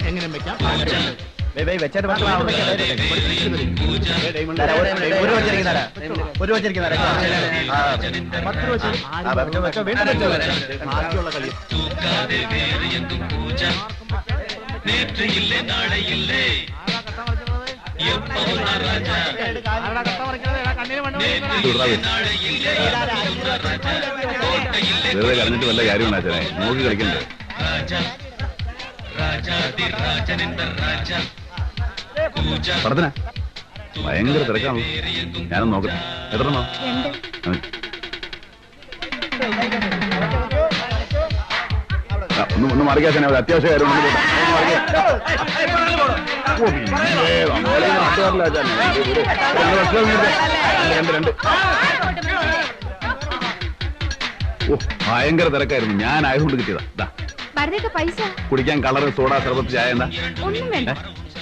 എങ്ങനെ വെക്കാം കളഞ്ഞിട്ട് വല്ല കാര്യമുണ്ടാ നോക്കി കളിക്കണ്ടേ പടത്തിനാ ഭയങ്കര തിരക്കാണല്ലോ ഞാനൊന്ന് നോക്കട്ടെ എത്രണ്ണോ ഒന്ന് മറിക്കാത്ത അത്യാവശ്യ കാര്യം ഭയങ്കര തിരക്കായിരുന്നു ഞാൻ ആയതുകൊണ്ട് കിട്ടിയതാ കുടിക്കാൻ കളറ് സോഡ സർബത്ത് ചായ എന്താ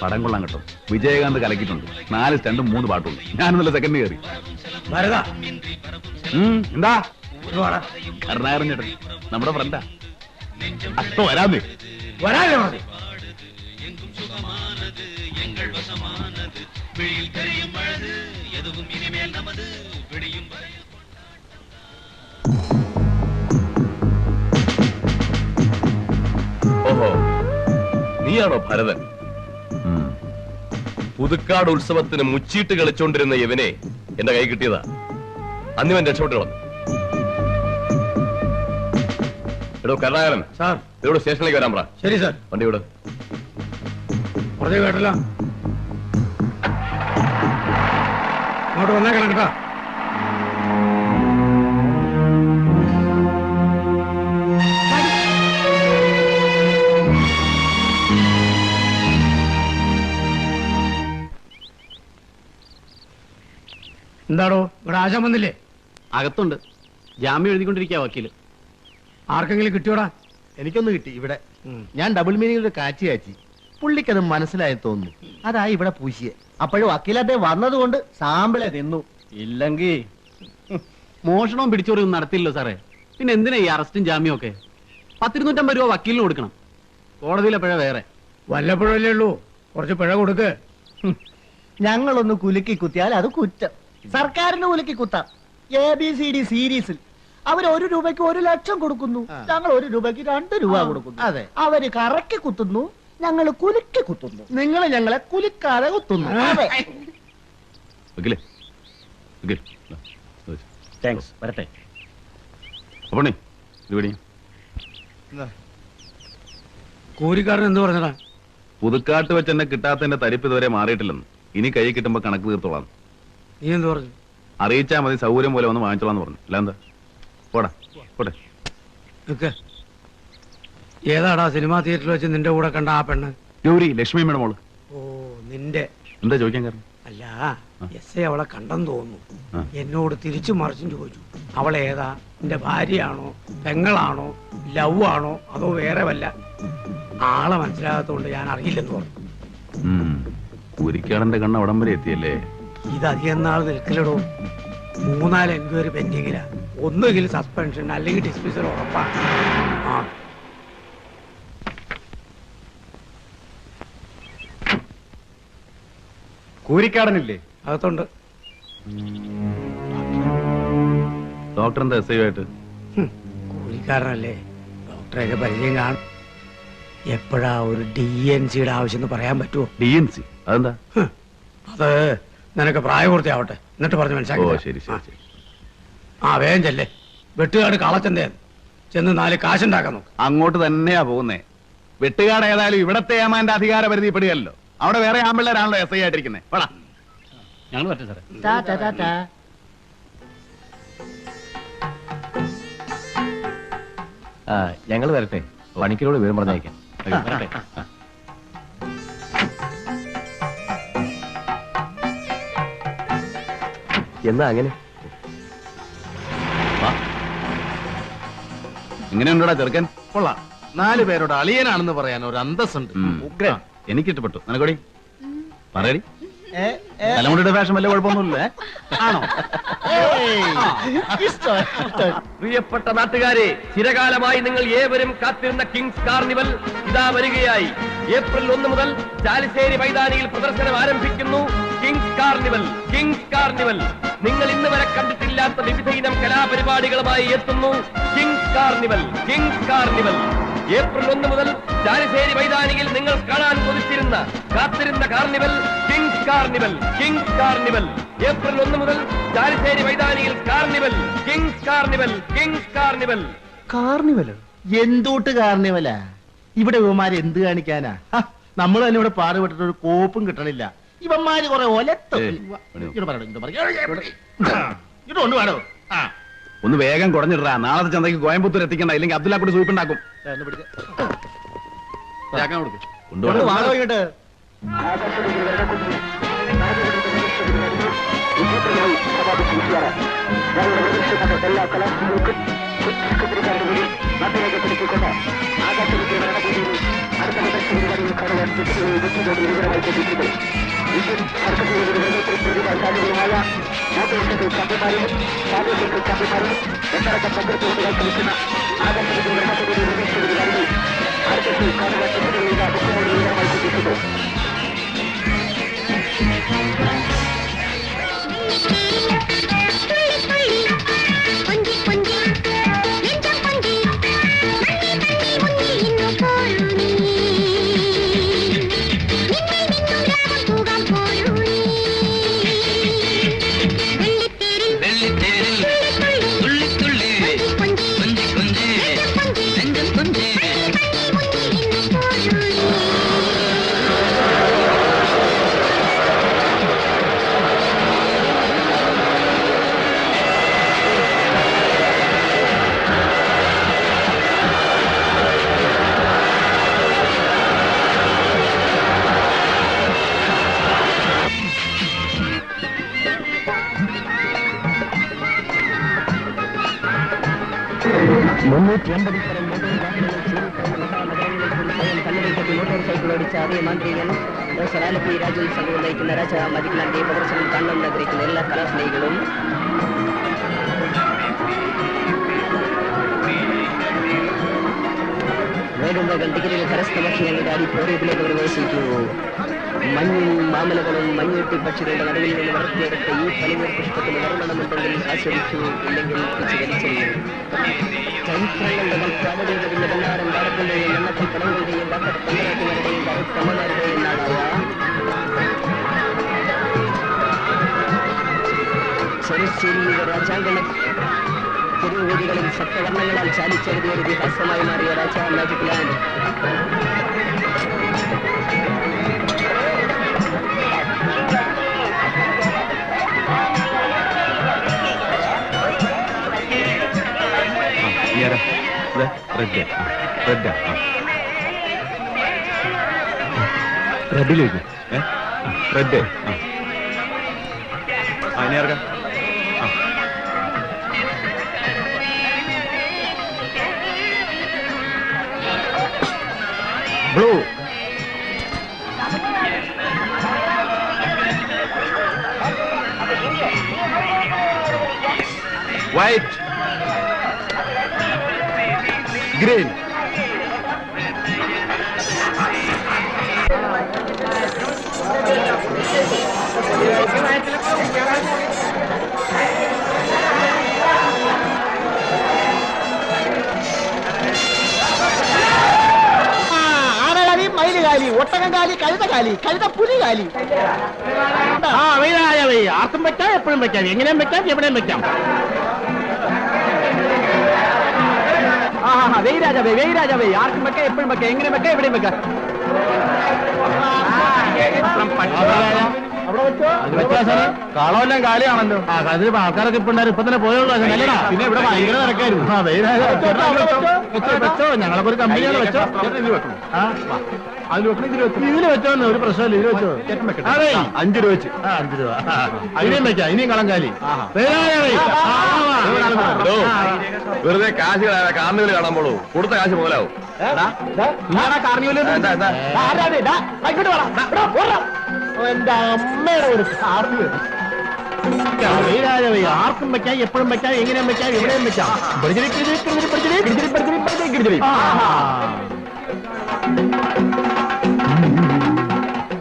പടം കൊള്ളാൻ കേട്ടോ വിജയകാന്ത് കലക്കിയിട്ടുണ്ട് 4 സ്റ്റണ്ടും 3 പാട്ടുണ്ട് ഞാനൊന്നല്ല സെക്കൻഡ് കയറി എന്താ കരുണാകരൻ ചേട്ടൻ നമ്മുടെ ഫ്രണ്ടാ അപ്പൊ വരാന്നേ ഓഹോ നീയാണോ ഭരതൻ? പുതുക്കാട് ഉത്സവത്തിന് മുച്ചീട്ട് കളിച്ചോണ്ടിരുന്ന ഇവനെ എന്റെ കൈ കിട്ടിയതാ. അന്നിവൻ രക്ഷപ്പെട്ടു വന്നു. എടോ കരുണാകരൻ സാർ, ഇവിടെ സ്റ്റേഷനിലേക്ക് വരാൻ പറ. ശരി സാർ. വണ്ടി ഇവിടെ കേട്ടല്ലോ, അങ്ങോട്ട് വന്നേക്കണം കേട്ടോ. എന്താടോ ഇവിടെ ആശാൻ വന്നില്ലേ? അകത്തുണ്ട്, ജാമ്യം എഴുതിക്കൊണ്ടിരിക്കുക വക്കീല്. ആർക്കെങ്കിലും കിട്ടിയോടാ? എനിക്കൊന്ന് കിട്ടി ഇവിടെ. ഞാൻ ഡബിൾ മീനിങ്ങിലൊരു കാച്ചി കാച്ചി, പുള്ളിക്കത് മനസ്സിലായി തോന്നുന്നു. അതായി ഇവിടെ പൂശിയെ. അപ്പോഴും വക്കീലത്തെ വന്നതുകൊണ്ട് സാമ്പിളെ തിന്നു. ഇല്ലെങ്കിൽ മോഷണവും പിടിച്ചോറും നടത്തില്ലോ സാറേ. പിന്നെ എന്തിനാ ഈ അറസ്റ്റും ജാമ്യവും ഒക്കെ? 10-250 രൂപ വക്കീലിന് കൊടുക്കണം. കോടതിയിലെ പിഴ വേറെ. വല്ലപ്പോഴല്ലേ ഉള്ളൂ, കുറച്ച് പിഴ കൊടുക്ക്. ഞങ്ങളൊന്ന് കുലുക്കി കുത്തിയാൽ അത് കുറ്റം. സർക്കാരിന് കുലുക്കി കുത്താം. ABCD സീരീസിൽ അവർ 1 രൂപയ്ക്ക് 1 ലക്ഷം കൊടുക്കുന്നു, ഞങ്ങൾ 1 രൂപയ്ക്ക് 2 രൂപ കൊടുക്കുന്നു. അതെ, അവര് കറക്കി കുത്തുന്നു, ഞങ്ങൾ കുലുക്കി കുത്തുന്നു. നിങ്ങൾ ഞങ്ങളെ കുലുക്കാതെ കുത്തുന്നു. വരട്ടെ. കൂലിക്കാരൻ എന്ത് പറഞ്ഞടാ? പുതുക്കാട്ട് വെച്ച് എന്നെ കിട്ടാത്തതിന്റെ തരിപ്പ് ഇതുവരെ മാറിയിട്ടില്ലെന്ന്. ഇനി കൈ കിട്ടുമ്പോ കണക്ക് തീർത്തോളാം. നീ എന്ത് പറഞ്ഞു? അറിയിച്ചാ മതി, സൗകര്യം പോലെ വന്ന് വാങ്ങിച്ചോളാന്ന് പറഞ്ഞു. അല്ല എന്താ, പോടാ പോട്ടെ. ഏതാടാ സിനിമാ തിയേറ്ററിൽ വെച്ച് നിന്റെ കൂടെ കണ്ട ആ പെണ്ണ്? ഗൗരി, ലക്ഷ്മിയുടെ മോള്. ഓ, നിന്റെ. എന്താ ചോദിക്കാൻ കാരണം? അല്ല, എസ് അവളെ കണ്ടെന്ന് തോന്നുന്നു. എന്നോട് തിരിച്ചു മറിച്ചും ചോദിച്ചു, അവളേതാ? നിന്റെ ഭാര്യയാണോ, പെങ്ങളാണോ, ലവ് ആണോ, അതോ വേറെ വല്ല? ആളെ മനസ്സിലാകാത്തോണ്ട് ഞാൻ അറിയില്ലെന്ന് പറഞ്ഞു. കുരിക്കാടന്റെ കണ്ണ് അവിടം വരെ എത്തിയല്ലേ? ഇത് അധികം നാൾ നിൽക്കലടോ. 3-4 എൻക്വയറി പെൻഡിങ്ങിലാ. ഒന്നുകിൽ സസ്പെൻഷൻ അല്ലെങ്കിൽ ഡിസ്മിസൽ ഉറപ്പാണ്. കൂരിക്കാടനില്ലേ? അകത്തുണ്ട്. ഡോക്ടർ എന്താ എസ് ഐ ആയിട്ട്? കൂലിക്കാരനല്ലേ, ഡോക്ടറെയൊക്കെ പരിചയം കാണും. എപ്പോഴാ ഒരു DNCയുടെ ആവശ്യം എന്ന് പറയാൻ പറ്റുമോ? DNC അതെന്താ? അത് നിനക്ക് പ്രായപൂർത്തിയാവട്ടെ, എന്നിട്ട് പറഞ്ഞ് മനസ്സിലാക്കി. ശരി ശരി. വേഗം ചെല്ലേ. വെട്ടുകാട് കളച്ചന്റെ ചെന്ന് 4 കാശുണ്ടാക്കാൻ നോക്ക്. അങ്ങോട്ട് തന്നെയാ പോകുന്നേ. വെട്ടുകാട് ഏതായാലും ഇവിടത്തെ ഏമാന്റെ അധികാര പരിധി പെടുകയല്ലോ. അവിടെ വേറെ ആമ്പിള്ളേരാണല്ലോ എസ് ഐ ആയിട്ടിരിക്കുന്നത്. ഞങ്ങൾ പറ്റേ സാറേ. ഞങ്ങൾ വരട്ടെ, പണിക്കരോട് വിവരം പറഞ്ഞയക്കാം. എന്നാ അങ്ങനെ ഇങ്ങനെയുണ്ടോടാ ചെറുക്കൻ? കൊള്ളാം. 4 പേരോട് അളിയനാണെന്ന് പറയാൻ ഒരു അന്തസ്സുണ്ട്. ഉഗ്രൻ. എനിക്ക് ഇഷ്ടപ്പെട്ടു. നിനക്കോടി പറയടി. തലമുടിയുടെ ഫാഷൻ വല്ല കുഴപ്പമൊന്നുമില്ലേ? ആണോ? പ്രിയപ്പെട്ട നാട്ടുകാരെ, ചിരകാലമായി നിങ്ങൾ ഏവരും കാത്തിരുന്ന കിങ്സ് കാർണിവൽ ഇതാ വരികയായി. ഏപ്രിൽ 1 മുതൽ ചാലിശ്ശേരി മൈതാനിയിൽ പ്രദർശനം ആരംഭിക്കുന്നു. Kings carnival, kings carnival. നിങ്ങൾ ഇന്ന് വരെ കണ്ടിട്ടില്ലാത്ത വിവിധ ഇനം കലാപരിപാടികളുമായി എത്തുന്നു kings carnival, kings carnival. April 1 മുതൽ ചാലിശ്ശേരി മൈതാനിയിൽ നിങ്ങൾ കാണാൻ കൊതിച്ചിരുന്ന കാത്തിരുന്ന carnival kings carnival, kings carnival. April 1 മുതൽ ചാലിശ്ശേരി മൈതാനിയിൽ carnival, kings carnival, kings carnival. കാർണിവലോ? എന്തോട്ട് കാർണിവലാ? ഇവിടെ ഇവന്മാര് എന്ത് കാണിക്കാനാ? നമ്മൾ തന്നെ ഇവിടെ പാടുപെട്ടിട്ട് ഒരു കോപ്പും കിട്ടണില്ല. ഇവന്മാര് കുറെ കൊണ്ടുപാടോ. ഒന്ന് വേഗം കുറഞ്ഞിട്ടാ, നാളത്തെ ചന്തയ്ക്ക് കോയമ്പത്തൂർ എത്തിക്കണ്ട, ഇല്ലെങ്കിൽ അബ്ദുല്ല കൂടി സൂപ്പിണ്ടാക്കും. വാടോ ഇങ്ങോട്ട്. എല്ലാ കലാശാലകൾക്കും നാട്ടിലേക്ക് പിടിച്ചുകൊണ്ട് ആകാശത്തിൽ അടുത്ത പരിപാടികൾ കാണുവാൻ വിവരമായി ലഭിച്ചത് സാധ്യതയുമായ നാട്ടുകാർക്ക് ചാമ്പ്യന്മാരും പ്രാദേശിക ചാമ്പ്യന്മാരും എട്ടടക്കം പങ്കെടുത്തുകൊണ്ട് കളിക്കുന്ന ആകാശത്തിൽ പരിപാടികൾ അടുത്ത കാണുവാൻ വിവരമായി ലഭിച്ചത്. മോട്ടോർ ഓടിച്ച അതേ മാന്ത്രികൻ സലാലപ്പി രാജു സംഘം നയിക്കുന്ന രാജ മജിക്ലാന്റെ പ്രദർശനം കാണണം ആഗ്രഹിക്കുന്ന എല്ലാ കലാസ്നേഹികളും വേഗം വേഗം ടിക്കറ്റുകൾ കരസ്ഥമാക്കി ഞങ്ങളുടെ അടിപ്പോറിയത്തിലേക്ക് പ്രവേശിക്കൂ. മഞ്ഞും മാമലകളും മഞ്ഞുട്ടി പക്ഷികളുടെ നടുവിൽ നിന്ന് വളർത്തിയെടുത്ത ഈ പനിനീർ പുഷ്പത്തിന് വർണ്ണമുണ്ടെങ്കിൽ ആസ്വദിച്ചു, ഇല്ലെങ്കിൽ വലിച്ചെറിയൂ. ചരിത്രങ്ങളുടെ മൽക്കാടുകളുടെ പിന്നെ ബണ്ണാരം പാടത്തിന്റെയും എണ്ണത്തിൽ പടങ്ങളുടെയും വാക്കത്തമ്മമാരുടെയും കറുത്തമ്മമാരുടെയും നാടായ ചെറുശ്ശേരിയുടെ രാജാങ്കണ തെരുവുവീതികളിൽ സപ്തവർണ്ണങ്ങളാൽ ചാലിച്ചെഴുതിയ ഒരു ഇതിഹാസമായി മാറിയ രാജാ മാജിക് ലാൻഡ്. റെഡിലേക്ക് റെഡ് അതിനേർക്കാം. ബ്ലൂ വൈറ്റ് green ആനകാലി, മയിലുകാലി, ഒട്ടകംകാലി, കഴുതകാലി, കഴുതപ്പുലികാലി. ആർക്കും വെക്കാം, എപ്പോഴും വെക്കാം, എങ്ങനെയും വെക്കാം, എവിടെയും വെക്കാം. വെയ്രാജാവേ, വെയ്രാജാവേ, ആർക്കും വെക്കാം, എപ്പോഴും വെക്കാം, എങ്ങനെ വെക്കാം, എവിടെയും വെക്കാം. കാളമെല്ലാം കാലിയാണല്ലോ. അതിൽ ആൾക്കാരൊക്കെ ഇപ്പൊ ഉണ്ടായിരുന്നു, ഇപ്പൊ തന്നെ പോയുള്ളൂ. പിന്നെ ഇവിടെ ഭയങ്കര തിരക്കായിരുന്നു. വെച്ചോ, ഞങ്ങളൊക്കെ ഒരു കമ്പനിയാണ്. വെച്ചോ, ഇതിൽ വെച്ചോന്ന് ഒരു പ്രശ്നമില്ല. ഇതിൽ വെച്ചോ. അതെ, 5 രൂപ വെച്ച്. 5 രൂപ. ഇനിയും വെക്കാം, ഇനിയും കളങ്കാലി. വെറുതെ കാശ് കാർണിവൽ കാണാൻ പോളൂ, കൊടുത്ത കാശ് മുതലാവും. കാർണിവൽ എന്റെ അമ്മയുടെ ഒരു കാർഡ് ആർക്കും വെക്കാം, എപ്പോഴും വെക്കാം, എങ്ങനെയും വെക്കാം, എവിടെയും വെക്കാം.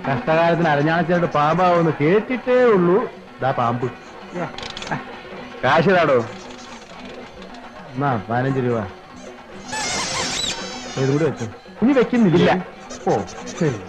കഷ്ടകാലത്തിന് അരഞ്ഞാണച്ചായിട്ട് പാമ്പാവെന്ന് കേട്ടിട്ടേ ഉള്ളൂ. ഇതാ പാമ്പ്. കാശിതാടോ. 15 രൂപ ഇതുകൂടി വെച്ചു. ഇനി വെക്കുന്നില്ല. ഓ ശരി.